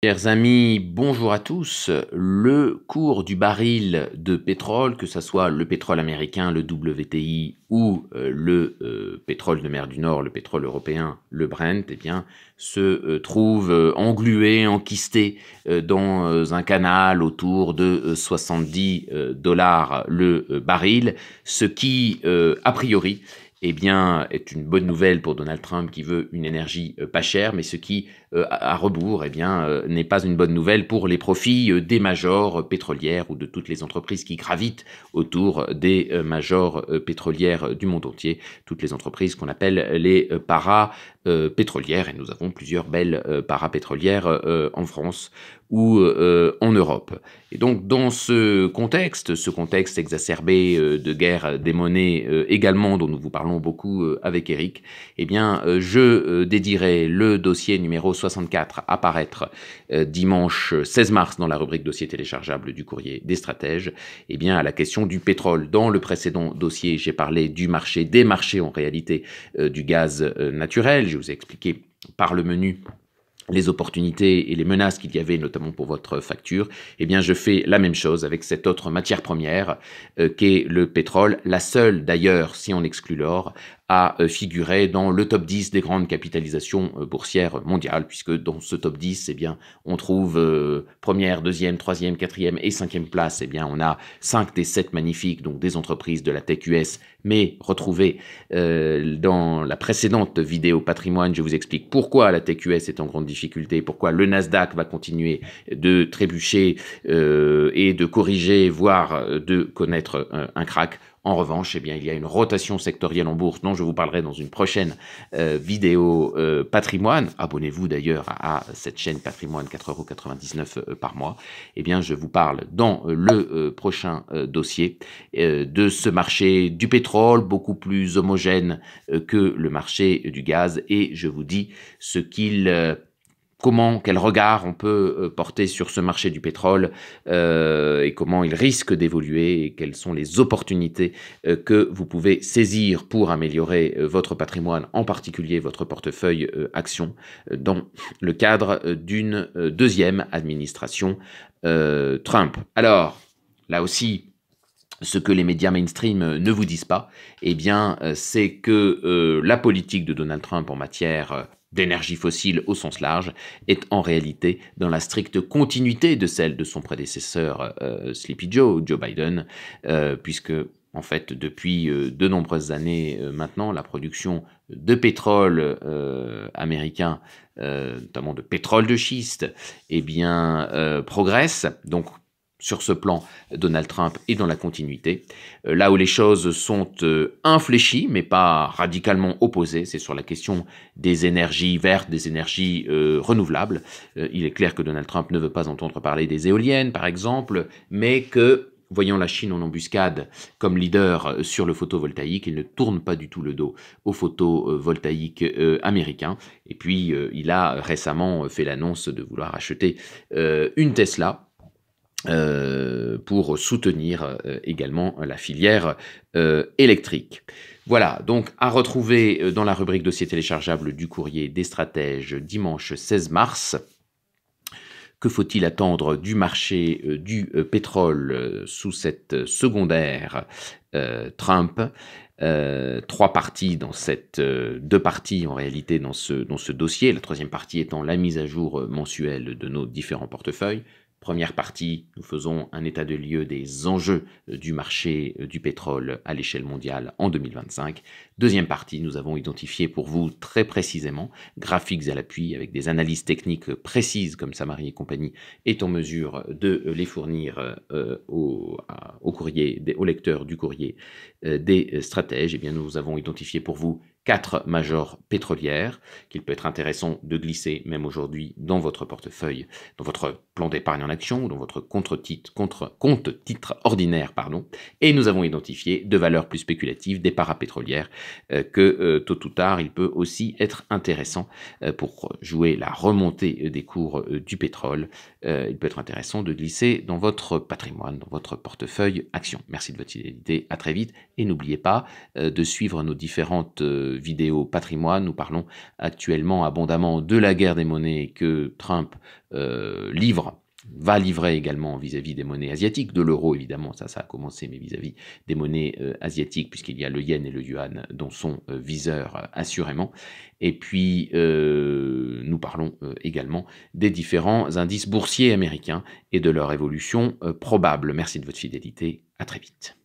Chers amis, bonjour à tous. Le cours du baril de pétrole, que ce soit le pétrole américain, le WTI ou le pétrole de mer du Nord, le pétrole européen, le Brent, eh bien, se trouve englué, enquisté dans un canal autour de 70 dollars le baril, ce qui, a priori, eh bien, est une bonne nouvelle pour Donald Trump qui veut une énergie pas chère, mais ce qui, à rebours, eh bien, n'est pas une bonne nouvelle pour les profits des majors pétrolières ou de toutes les entreprises qui gravitent autour des majors pétrolières du monde entier, toutes les entreprises qu'on appelle les para-pétrolières, et nous avons plusieurs belles para-pétrolières en France ou en Europe. Et donc, dans ce contexte exacerbé de guerre des monnaies également, dont nous vous parlons beaucoup avec Eric, eh bien, je dédierai le dossier numéro 64 à paraître dimanche 16 mars dans la rubrique dossier téléchargeable du courrier des stratèges, eh bien, à la question du pétrole. Dans le précédent dossier, j'ai parlé du marché, des marchés en réalité, du gaz naturel. Je vous ai expliqué par le menu les opportunités et les menaces qu'il y avait, notamment pour votre facture, eh bien, je fais la même chose avec cette autre matière première qu'est le pétrole, la seule d'ailleurs, si on exclut l'or, à figurer dans le top 10 des grandes capitalisations boursières mondiales, puisque dans ce top 10, eh bien, on trouve première, deuxième, troisième, quatrième et cinquième place, eh bien, on a 5 des 7 magnifiques, donc des entreprises de la tech US, mais retrouvées dans la précédente vidéo patrimoine, je vous explique pourquoi la tech US est en grande difficulté, pourquoi le Nasdaq va continuer de trébucher et de corriger, voire de connaître un crack. En revanche, eh bien, il y a une rotation sectorielle en bourse dont je vous parlerai dans une prochaine vidéo patrimoine. Abonnez-vous d'ailleurs à cette chaîne patrimoine, 4,99 € par mois. Eh bien, je vous parle dans le prochain dossier de ce marché du pétrole, beaucoup plus homogène que le marché du gaz. Et je vous dis ce qu'il... quel regard on peut porter sur ce marché du pétrole et comment il risque d'évoluer et quelles sont les opportunités que vous pouvez saisir pour améliorer votre patrimoine, en particulier votre portefeuille actions, dans le cadre d'une deuxième administration Trump. Alors, là aussi, ce que les médias mainstream ne vous disent pas, eh bien, c'est que la politique de Donald Trump en matière d'énergie fossile au sens large est en réalité dans la stricte continuité de celle de son prédécesseur Sleepy Joe Biden, puisque en fait depuis de nombreuses années maintenant, la production de pétrole américain, notamment de pétrole de schiste, eh bien progresse. Donc sur ce plan, Donald Trump est dans la continuité. Là où les choses sont infléchies, mais pas radicalement opposées, c'est sur la question des énergies vertes, des énergies renouvelables. Il est clair que Donald Trump ne veut pas entendre parler des éoliennes, par exemple, mais que, voyant la Chine en embuscade comme leader sur le photovoltaïque, il ne tourne pas du tout le dos au photovoltaïque américain. Et puis, il a récemment fait l'annonce de vouloir acheter une Tesla, pour soutenir également la filière électrique. Voilà, donc à retrouver dans la rubrique dossier téléchargeable du courrier des stratèges dimanche 16 mars. Que faut-il attendre du marché du pétrole sous cette secondaire Trump? Trois parties dans cette deux parties en réalité dans ce dossier, la troisième partie étant la mise à jour mensuelle de nos différents portefeuilles. Première partie, nous faisons un état de lieu des enjeux du marché du pétrole à l'échelle mondiale en 2025. Deuxième partie, nous avons identifié pour vous très précisément, graphiques à l'appui avec des analyses techniques précises comme Samari et compagnie est en mesure de les fournir au lecteur du courrier des stratèges. Eh bien, nous avons identifié pour vous 4 majors pétrolières qu'il peut être intéressant de glisser même aujourd'hui dans votre portefeuille, dans votre plan d'épargne en action ou dans votre compte titre ordinaire, pardon. Et nous avons identifié de valeurs plus spéculatives, des parapétrolières, que tôt ou tard, il peut aussi être intéressant pour jouer la remontée des cours du pétrole. Il peut être intéressant de glisser dans votre patrimoine, dans votre portefeuille action. Merci de votre fidélité, à très vite et n'oubliez pas de suivre nos différentes vidéo patrimoine. Nous parlons actuellement abondamment de la guerre des monnaies que Trump va livrer également vis-à-vis des monnaies asiatiques, de l'euro évidemment, ça a commencé, mais vis-à-vis des monnaies asiatiques, puisqu'il y a le yen et le yuan dont sont viseurs assurément. Et puis, nous parlons également des différents indices boursiers américains et de leur évolution probable. Merci de votre fidélité, à très vite.